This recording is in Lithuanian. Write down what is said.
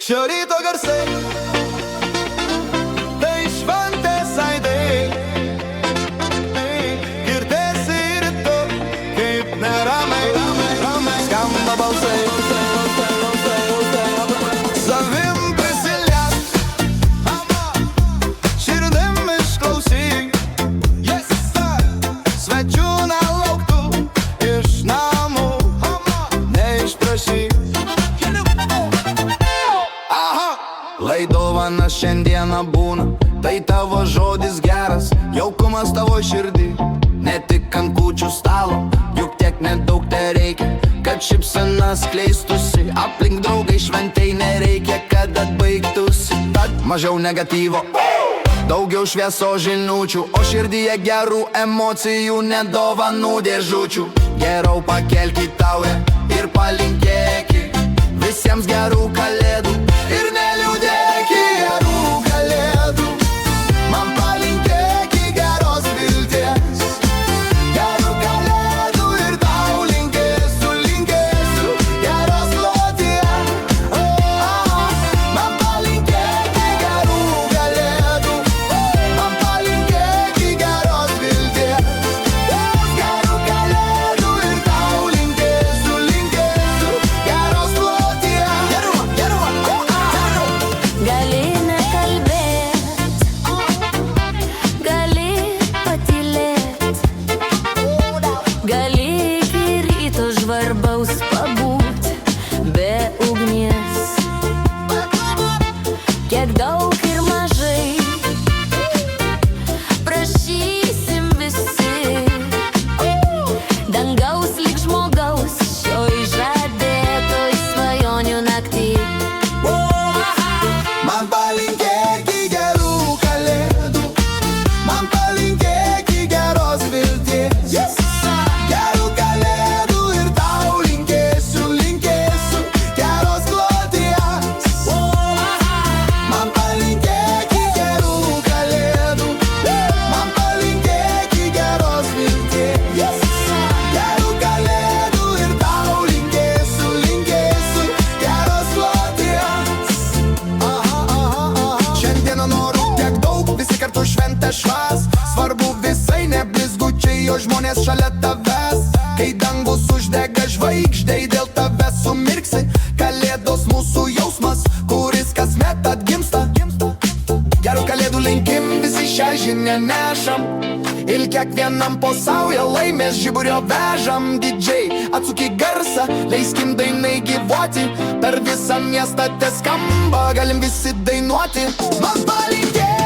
Šio ryto garsai, tai šventės aidai, girdėsi rytu, kaip neramai, skamba balsai. Savim prisiliek, širdim išklausyk, svečių nelauktų iš namų, neišprašyk. Lai dovana šiandieną būna, tai tavo žodis geras, jaukumas tavo širdį, ne tik ant kūčių stalo, juk tiek nedaug te reikia, kad šypsena skleistusi, aplink draugai šventei nereikia, kad atbaigtųsi. Tad mažiau negatyvo, daugiau švieso žinučių, o širdyje gerų emocijų, ne dovanų dėžučių. Geriau pakelkit taurę ir palinkėkit visiems gerų kalėdų ir neliūdėki gerų kalėdų. Man palinkėki geros vilties, gerų kalėdų ir tau linkėsiu, linkėsiu geros kloties. Man palinkėki gerų kalėdų, man palinkėki geros vilties, gerų kalėdų ir tau linkėsiu, linkėsiu geros kloties. Gali nekalbėt, gali patylėt, gali iki ryto žvarbaus pabūt be ugnies. Kiek daug ir mažai prašysim visi, dangaus lyg žmogaus šioj žadėtoj svajonių naktį. Man palinkėki gerų kalėdų, man palinkėki geros vilties, gerų kalėdų ir tau linkėsiu, linkėsiu geros kloties. Man palinkėki gerų kalėdų, man palinkėki geros vilties, gerų kalėdų ir tau linkėsiu, linkėsiu geros kloties. Šiandieną noriu tiek daug, visi kartu šventę švęs. Svarbu visai neblizgučiai, o žmonės šalia tavęs. Kai dangus uždega žvaigždei, dėl tavęs sumirksi. Kalėdos mūsų jausmas, kuris kasmet atgimsta. Gerų kalėdų linkim, visi šią žinią nešam. Ir kiekvienam po saują laimės žiburio vežam. Didžiai, atsuki garsą, leiskim dainai gyvuoti. Per visą miestą te skamba, galim visi dainuoti. Man palinkėki